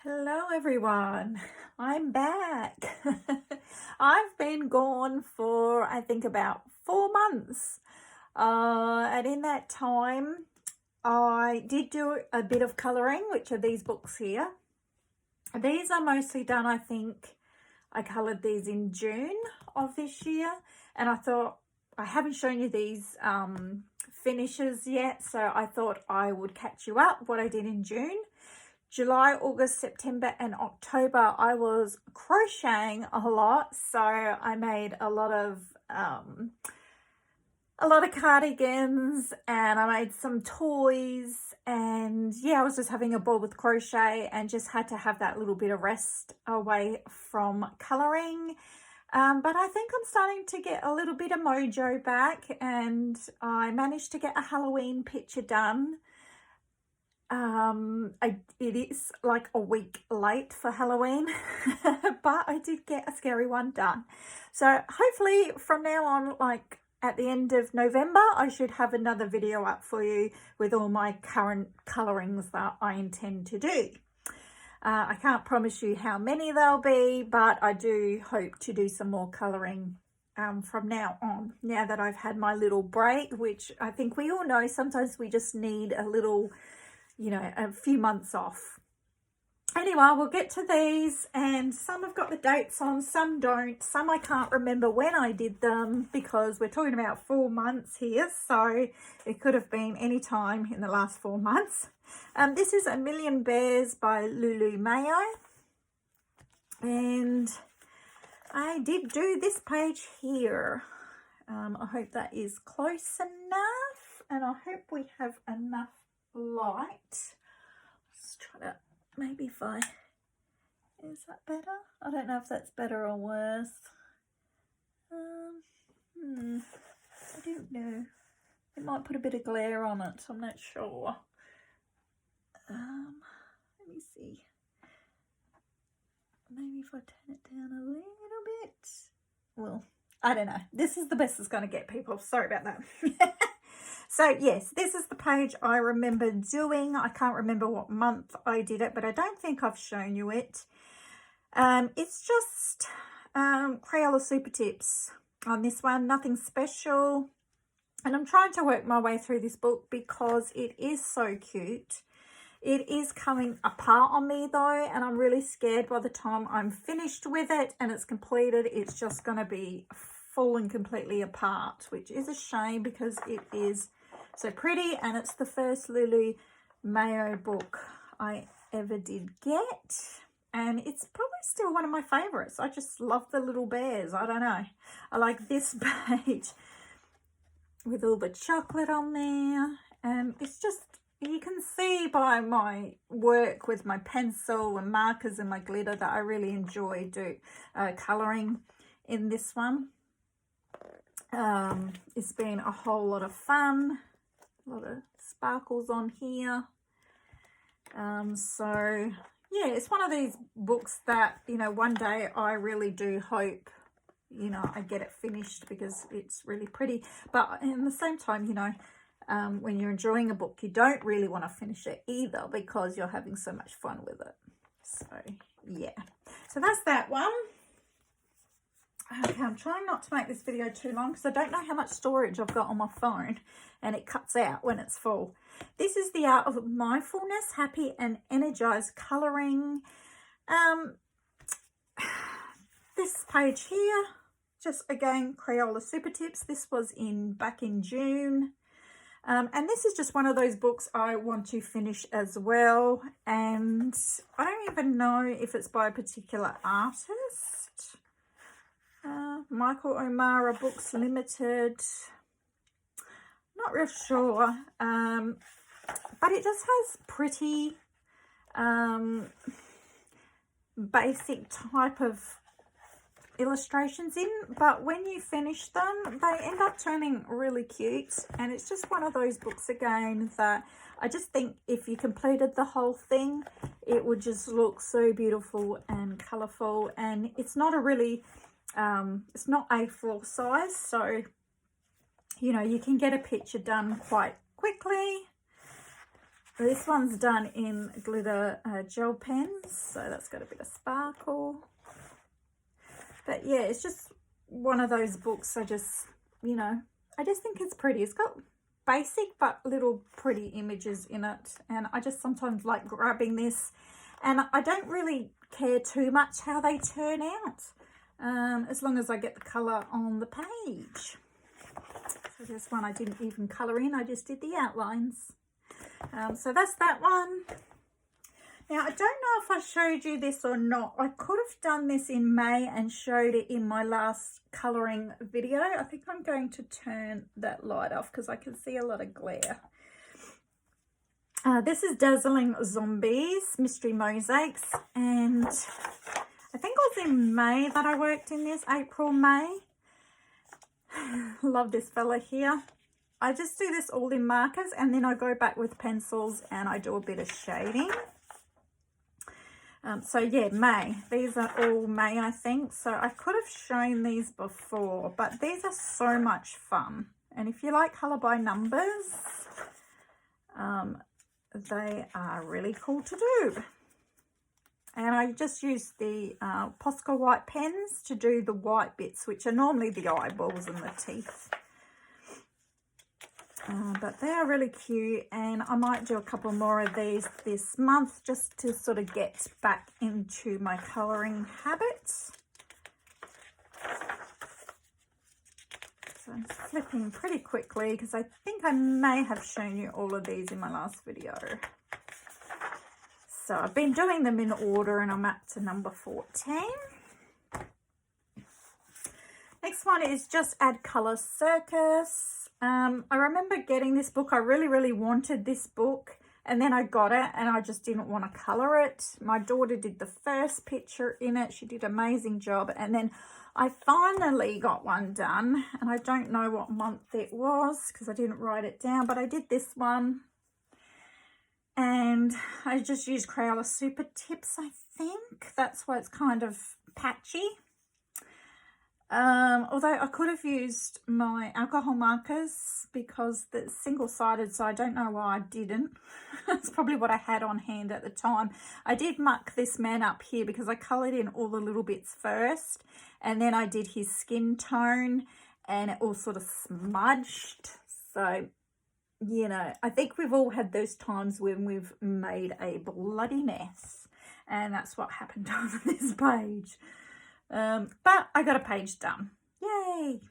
Hello everyone, I'm back. I've been gone for I think about 4 months, and in that time I did do a bit of colouring, which are these books here. These are mostly done, I think I coloured these in June of this year, and I thought I haven't shown you these finishes yet, so I thought I would catch you up what I did in June. July, August, September and October I was crocheting a lot, so I made a lot of cardigans, and I made some toys, and yeah, I was just having a ball with crochet and just had to have that little bit of rest away from colouring. But I think I'm starting to get a little bit of mojo back, and I managed to get a Halloween picture done. It is like a week late for Halloween, but I did get a scary one done. So hopefully from now on, like at the end of November, I should have another video up for you with all my current colorings that I intend to do. I can't promise you how many there'll be, but I do hope to do some more coloring from now on, now that I've had my little break, which I think we all know sometimes we just need a little, you know, a few months off. Anyway, we'll get to these, and some have got the dates on, some don't. Some I can't remember when I did them because we're talking about 4 months here, so it could have been any time in the last 4 months. This is A Million Bears by Lulu Mayo, and I did do this page here. I hope that is close enough, and I hope we have enough light. Let's try to, maybe if I, is that better? I don't know if that's better or worse. I don't know. It might put a bit of glare on it, I'm not sure. Let me see. Maybe if I turn it down a little bit. Well, I don't know. This is the best it's going to get, people. Sorry about that. So yes, this is the page I remember doing. I can't remember what month I did it, but I don't think I've shown you it. It's just Crayola Super Tips on this one, nothing special. And I'm trying to work my way through this book because it is so cute. It is coming apart on me though, and I'm really scared by the time I'm finished with it and it's completed, it's just going to be falling completely apart, which is a shame because it is so pretty, and it's the first Lulu Mayo book I ever did get, and it's probably still one of my favorites. I just love the little bears. I don't know, I like this page with all the chocolate on there, and it's just, you can see by my work with my pencil and markers and my glitter that I really enjoy colouring in this one. It's been a whole lot of fun, a lot of sparkles on here. So yeah, it's one of these books that, you know, one day I really do hope, you know, I get it finished because it's really pretty. But in the same time, you know, when you're enjoying a book, you don't really want to finish it either because you're having so much fun with it. So yeah, so that's that one. Okay, I'm trying not to make this video too long because I don't know how much storage I've got on my phone and it cuts out when it's full. This is The Art of Mindfulness, Happy and Energized Colouring. This page here, just again, Crayola Super Tips. This was back in June. And this is just one of those books I want to finish as well. And I don't even know if it's by a particular artist. Michael O'Mara Books Limited. Not real sure. But it just has pretty basic type of illustrations in, but when you finish them they end up turning really cute, and it's just one of those books again that I just think if you completed the whole thing it would just look so beautiful and colorful. And it's not a really it's not A4 size, so you know you can get a picture done quite quickly. This one's done in glitter gel pens, so that's got a bit of sparkle. But yeah, it's just one of those books I just, you know, I just think it's pretty. It's got basic but little pretty images in it, and I just sometimes like grabbing this, and I don't really care too much how they turn out, as long as I get the colour on the page. So this one I didn't even colour in, I just did the outlines. So that's that one. Now, I don't know if I showed you this or not. I could have done this in May and showed it in my last colouring video. I think I'm going to turn that light off because I can see a lot of glare. This is Dazzling Zombies, Mystery Mosaics, and I think it was in May that I worked in this, April, May. Love this fella here. I just do this all in markers and then I go back with pencils and I do a bit of shading. So yeah, May. These are all May, I think. So I could have shown these before, but these are so much fun. And if you like colour by numbers, they are really cool to do. And I just use the Posca white pens to do the white bits, which are normally the eyeballs and the teeth. But they are really cute, and I might do a couple more of these this month just to sort of get back into my colouring habits. So I'm flipping pretty quickly because I think I may have shown you all of these in my last video. So I've been doing them in order and I'm up to number 14. Next one is Just Add Colour Circus. I remember getting this book. I really wanted this book, and then I got it and I just didn't want to colour it. My daughter did the first picture in it. She did an amazing job, and then I finally got one done, and I don't know what month it was because I didn't write it down, but I did this one, and I just used Crayola Super Tips, I think. That's why it's kind of patchy. Although I could have used my alcohol markers because it's single-sided, so I don't know why I didn't. That's probably what I had on hand at the time. I did muck this man up here because I coloured in all the little bits first, and then I did his skin tone, and it all sort of smudged. So, you know, I think we've all had those times when we've made a bloody mess, and that's what happened on this page. But I got a page done. Yay!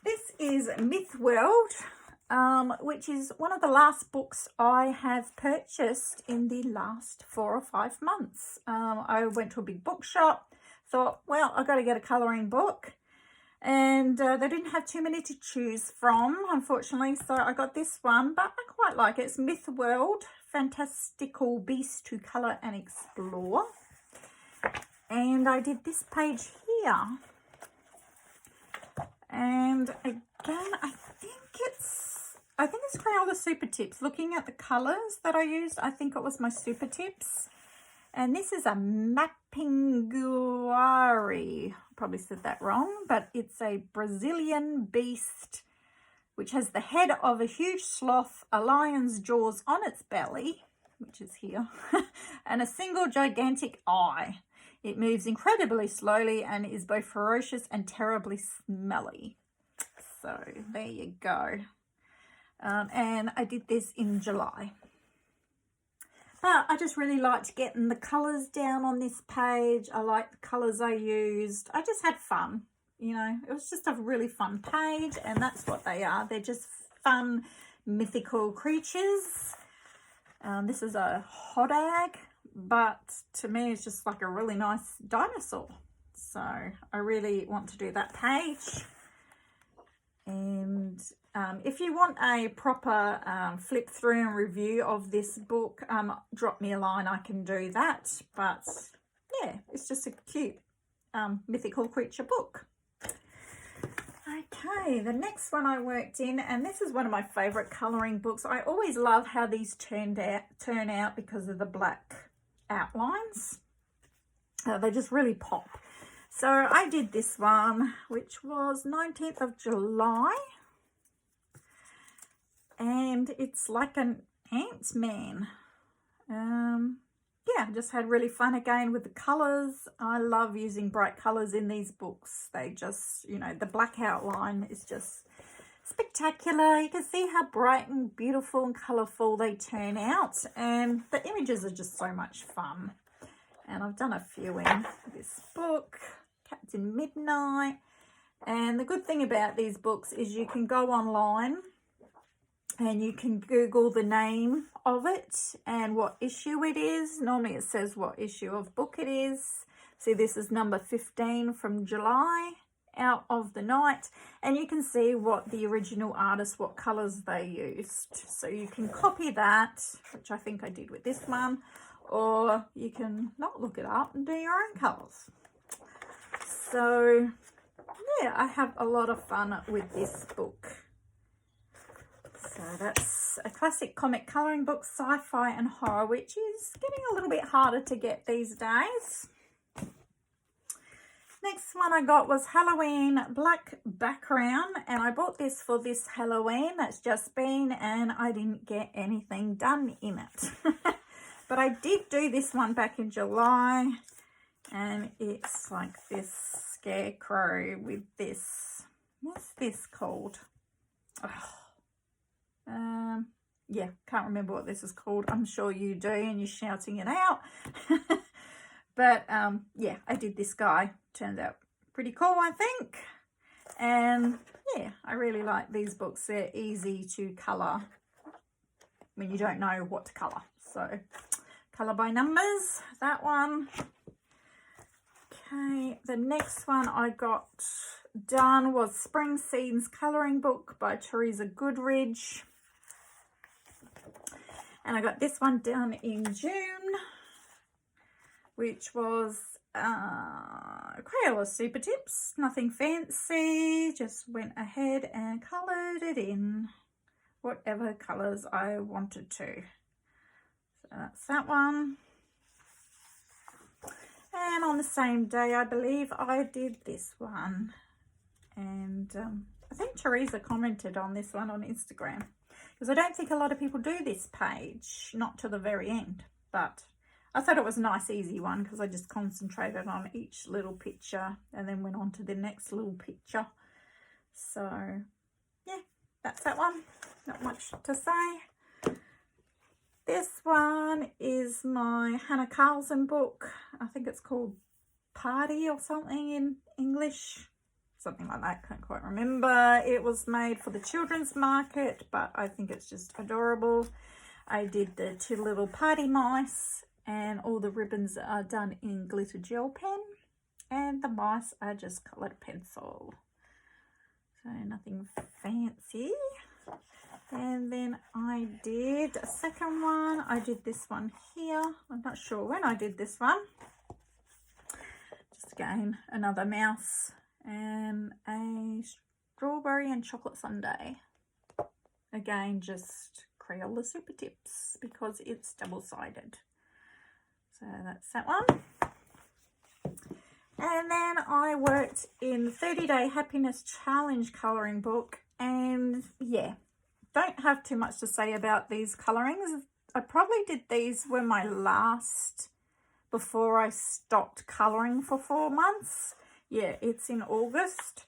This is Myth World, which is one of the last books I have purchased in the last 4 or 5 months. I went to a big bookshop, thought, well, I've got to get a colouring book. And they didn't have too many to choose from, unfortunately, so I got this one, but I quite like it. It's Myth World, Fantastical Beasts to Colour and Explore. And I did this page here. And again, I think it's Crayola Super Tips. Looking at the colours that I used, I think it was my Super Tips. And this is a Mapinguari. Probably said that wrong, but it's a Brazilian beast which has the head of a huge sloth, a lion's jaws on its belly, which is here, and a single gigantic eye. It moves incredibly slowly and is both ferocious and terribly smelly. So there you go. And I did this in July. But I just really liked getting the colours down on this page. I liked the colours I used. I just had fun, you know. It was just a really fun page, and that's what they are. They're just fun, mythical creatures. This is a Hodag, but to me it's just like a really nice dinosaur. So I really want to do that page. And if you want a proper flip through and review of this book, drop me a line, I can do that. But yeah, it's just a cute mythical creature book. Okay, the next one I worked in, and this is one of my favourite colouring books. I always love how these turn out because of the black outlines. They just really pop. So I did this one, which was 19th of July. and it's like an Ant-Man. Yeah, I just had really fun again with the colours. I love using bright colours in these books. They just, you know, the black outline is just spectacular. You can see how bright and beautiful and colourful they turn out, and the images are just so much fun. And I've done a few in this book, Captain Midnight. And the good thing about these books is you can go online and you can Google the name of it and what issue it is. Normally it says what issue of book it is. See, this is number 15 from July, Out of the Night. And you can see what the original artist, what colours they used. So you can copy that, which I think I did with this one, or you can not look it up and do your own colours. So yeah, I have a lot of fun with this book. So that's a classic comic colouring book, sci-fi and horror, which is getting a little bit harder to get these days. Next one I got was Halloween Black Background, and I bought this for this Halloween that's just been, and I didn't get anything done in it. But I did do this one back in July, and it's like this scarecrow with this, what's this called? Oh. Yeah, can't remember what this is called. I'm sure you do, and you're shouting it out. But yeah, I did this guy. Turned out pretty cool, I think. And yeah, I really like these books. They're easy to colour when you don't know what to colour. So colour by numbers, that one. Okay, the next one I got done was Spring Scenes Colouring Book by Teresa Goodridge. And I got this one done in June, which was Crayola Super Tips. Nothing fancy, just went ahead and coloured it in whatever colours I wanted to. So that's that one. And on the same day, I believe I did this one. And I think Teresa commented on this one on Instagram. Because I don't think a lot of people do this page, not to the very end. But I thought it was a nice, easy one because I just concentrated on each little picture and then went on to the next little picture. So, yeah, that's that one. Not much to say. This one is my Hannah Carlson book. I think it's called Party or something in English. Something like that, can't quite remember. It was made for the children's market, but I think it's just adorable. I did the two little party mice, and all the ribbons are done in glitter gel pen, and the mice are just coloured pencil. So nothing fancy. And then I did a second one. I did this one here. I'm not sure when I did this one. Just again, another mouse and a strawberry and chocolate sundae. Again, just Crayola Super Tips because it's double-sided. So that's that one. And then I worked in 30-Day Happiness Challenge colouring book, and yeah, don't have too much to say about these colourings. I probably did these were my last before I stopped colouring for 4 months. Yeah, it's in August.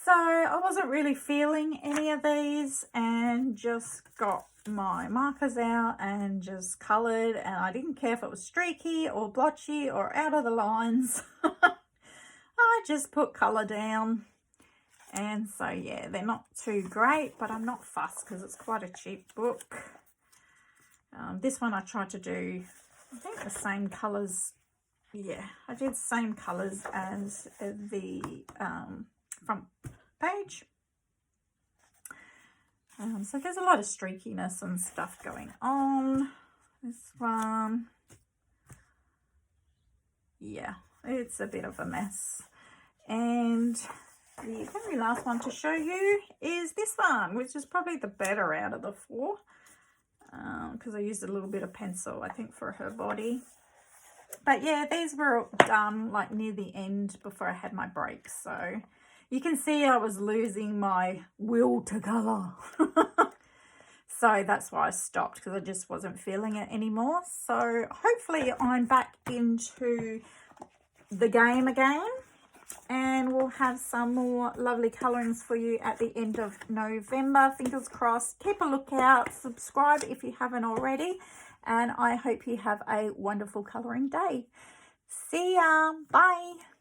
So I wasn't really feeling any of these and just got my markers out and just coloured, and I didn't care if it was streaky or blotchy or out of the lines. I just put colour down. And so yeah, they're not too great, but I'm not fussed because it's quite a cheap book. This one I tried to do, I think the same colours. Yeah, I did the same colours as the front page. So there's a lot of streakiness and stuff going on. This one, yeah, it's a bit of a mess. And the very last one to show you is this one, which is probably the better out of the 4. Because I used a little bit of pencil, I think, for her body. But yeah, these were done like near the end before I had my break. So you can see I was losing my will to colour. So that's why I stopped, because I just wasn't feeling it anymore. So hopefully I'm back into the game again, and we'll have some more lovely colorings for you at the end of November. Fingers crossed. Keep a lookout. Subscribe if you haven't already. And I hope you have a wonderful coloring day. See ya. Bye.